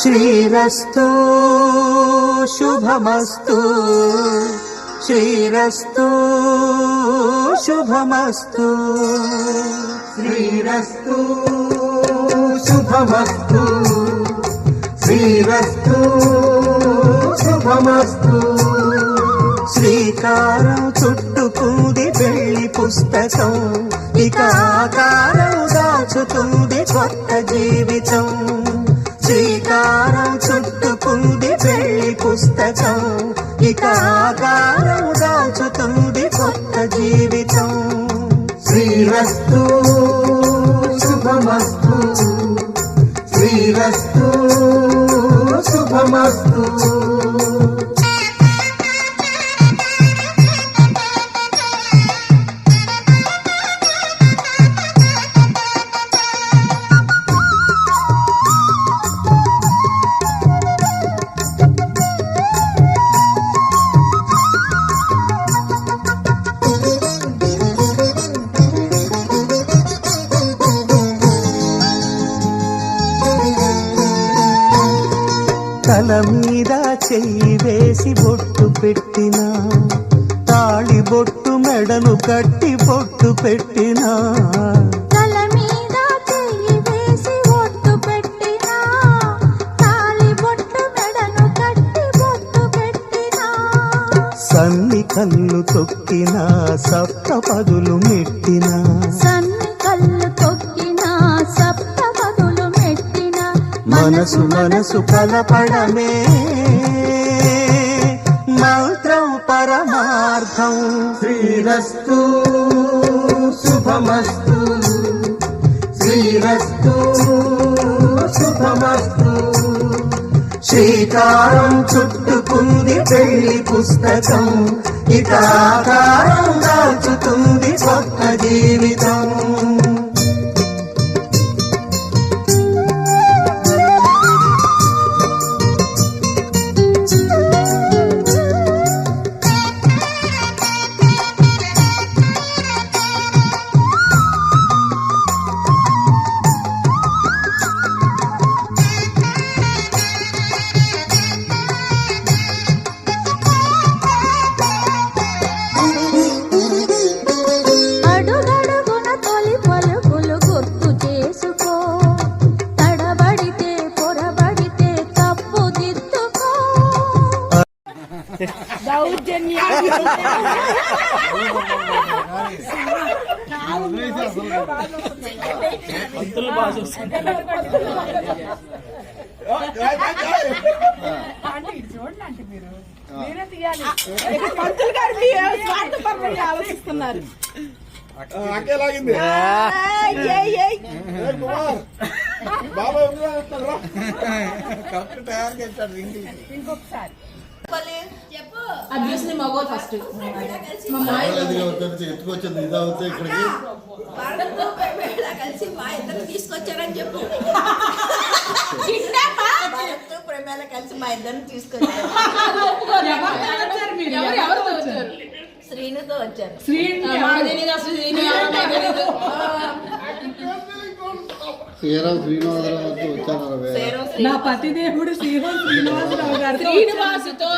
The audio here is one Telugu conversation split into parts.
శ్రీరస్తు శుభమస్తు, శ్రీరస్తు శుభమస్తు, శ్రీరస్తు శుభమస్తు, శ్రీరస్తు శుభమస్తు. శ్రీకారం చుట్టుకుంది పెళ్లి పుస్తకం, ఇక ఆకారం దాచుతుంది కొత్త జీవితం. శ్రీకారం చుట్టుకుంది పెళ్లి పుస్తకం, ఇక ఆకారం దాచుతుంది కొత్త జీవితం. శ్రీరస్తు శుభమస్తు, శ్రీరస్తు శుభమస్తు. తల మీద చెయ్యి వేసి బొట్టు పెట్టినా, తాళి బొట్టు మెడను కట్టి బొట్టు పెట్టినా, తల మీద చెయ్యి వేసి బొట్టు పెట్టినా, తాళి బొట్టు మెడను కట్టి బొట్టు పెట్టినా, సన్ని కళ్ళు తొక్కినా సప్త పదులు మెట్టినా, సన్ని కళ్ళు తొక్కినా సప్త పదులు మెట్టినా, మనసు మనసు కలపడమే మంత్రం పరమార్థం. శ్రీరస్తు శుభమస్తు, శ్రీరస్తు శుభమస్తు. శ్రీకారం చుట్టుకుంది పెళ్లి పుస్తకం, ఇక ఆకారం దాచుతుంది కొత్త జీవితం. అడుగడుగున తొలి పలుకులు గుర్తు చేసుకో, తడబడితే పొరబడితే తప్పు దిద్దుకో. పంతులు గారికి స్వార్థపరమని ఆలోచిస్తున్నారు. ఇంకొకసారి అభ్యసని మగో ఫస్ట్ ఎత్తుకొచ్చింది ఇది అవుతాయి ఇక్కడికి కలిసి మా ఇద్దరు తీసుకొచ్చారని చెప్పు. ప్రేమేళ కలిసి మా ఇద్దరిని తీసుకొచ్చారు. శ్రీనుతో వచ్చారు. శ్రీరామ్ శ్రీనివాసరావు వచ్చాను. నా పతిదేవుడు శ్రీనివాసరావు గారు శ్రీనివాసుతో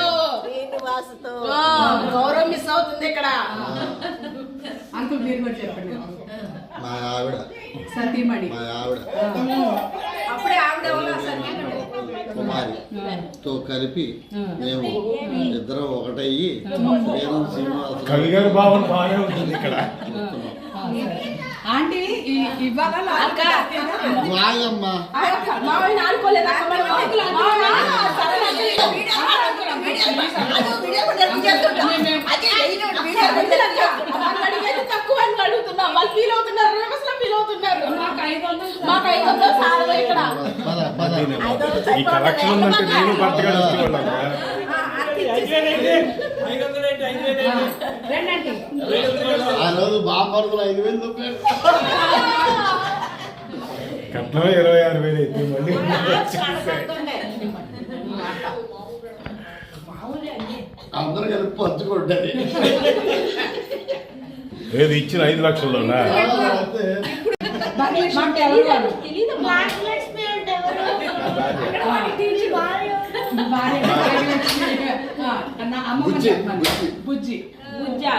గౌరవం మిస్ అవుతుంది ఇక్కడ. అంకుల్ మీరు కూడా చెప్పండి. మా ఆవిడ సతీమణి, మా ఆవిడ అప్పుడే ఆవిడ కుమారితో కలిపి మేము ఇద్దరం ఒకటయ్యి శ్రీరామ్ శ్రీనివాసరావు కవి గారి భావన బాగానే ఉంటుంది ఇక్కడ. ఆంటీ ఇవాళ వాయమ్మ తక్కువ అని అడుగుతున్నాం. వాళ్ళు ఫీల్ అవుతున్నారు, ఫీల్ అవుతున్నారు. మాకు 500 సార్లు ఇక్కడ ఈ కలెక్షన్ ఉందంటే నేను భర్తగా వచ్చేవాళ్ళం. ఆ రోజు బాపరులు 5,000 కట్నం 26,000 అయితే మళ్ళీ అమ్మ అందరూ కలిపి పంచుకోండి. ఏది ఇచ్చిన 5 లక్షల్లోనా? అంతే. బుజ్జి, బుజ్జి. బుజ్జి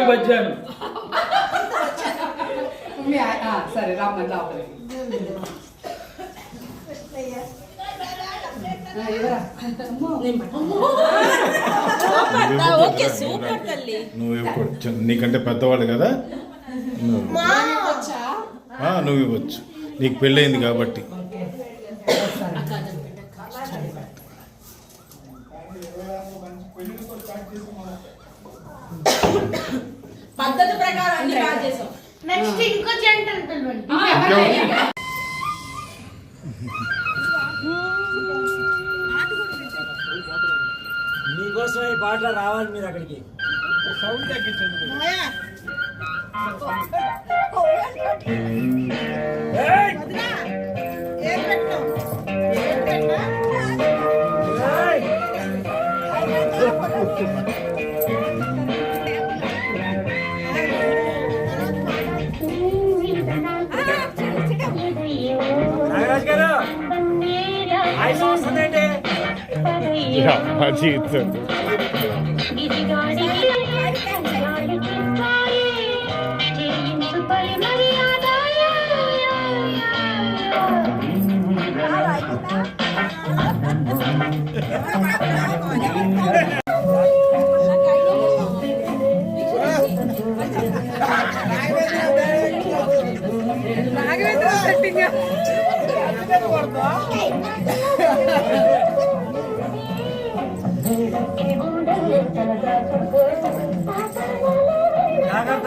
బజ్జాను సరే రామ్మని లోపలి ఓకే సూపర్ తల్లి. నువ్వు నీకంటే పెద్దవాళ్ళు కదా, నువ్వు ఇవ్వచ్చు, నీకు పెళ్ళయింది కాబట్టి. పద్ధతి ప్రకారం అన్ని బాగా చేసాం. నెక్స్ట్ ఇంకో జంటలు పిలవండి. మీకోసం ఈ పాట రావాలి, మీరు అక్కడికి సౌండ్ తగ్గించండి. నాగరాజ్ గారు ఐస్ వస్తుందండి.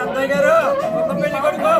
అత్తయ్య గారు కొత్త పెళ్లి కొడుకు.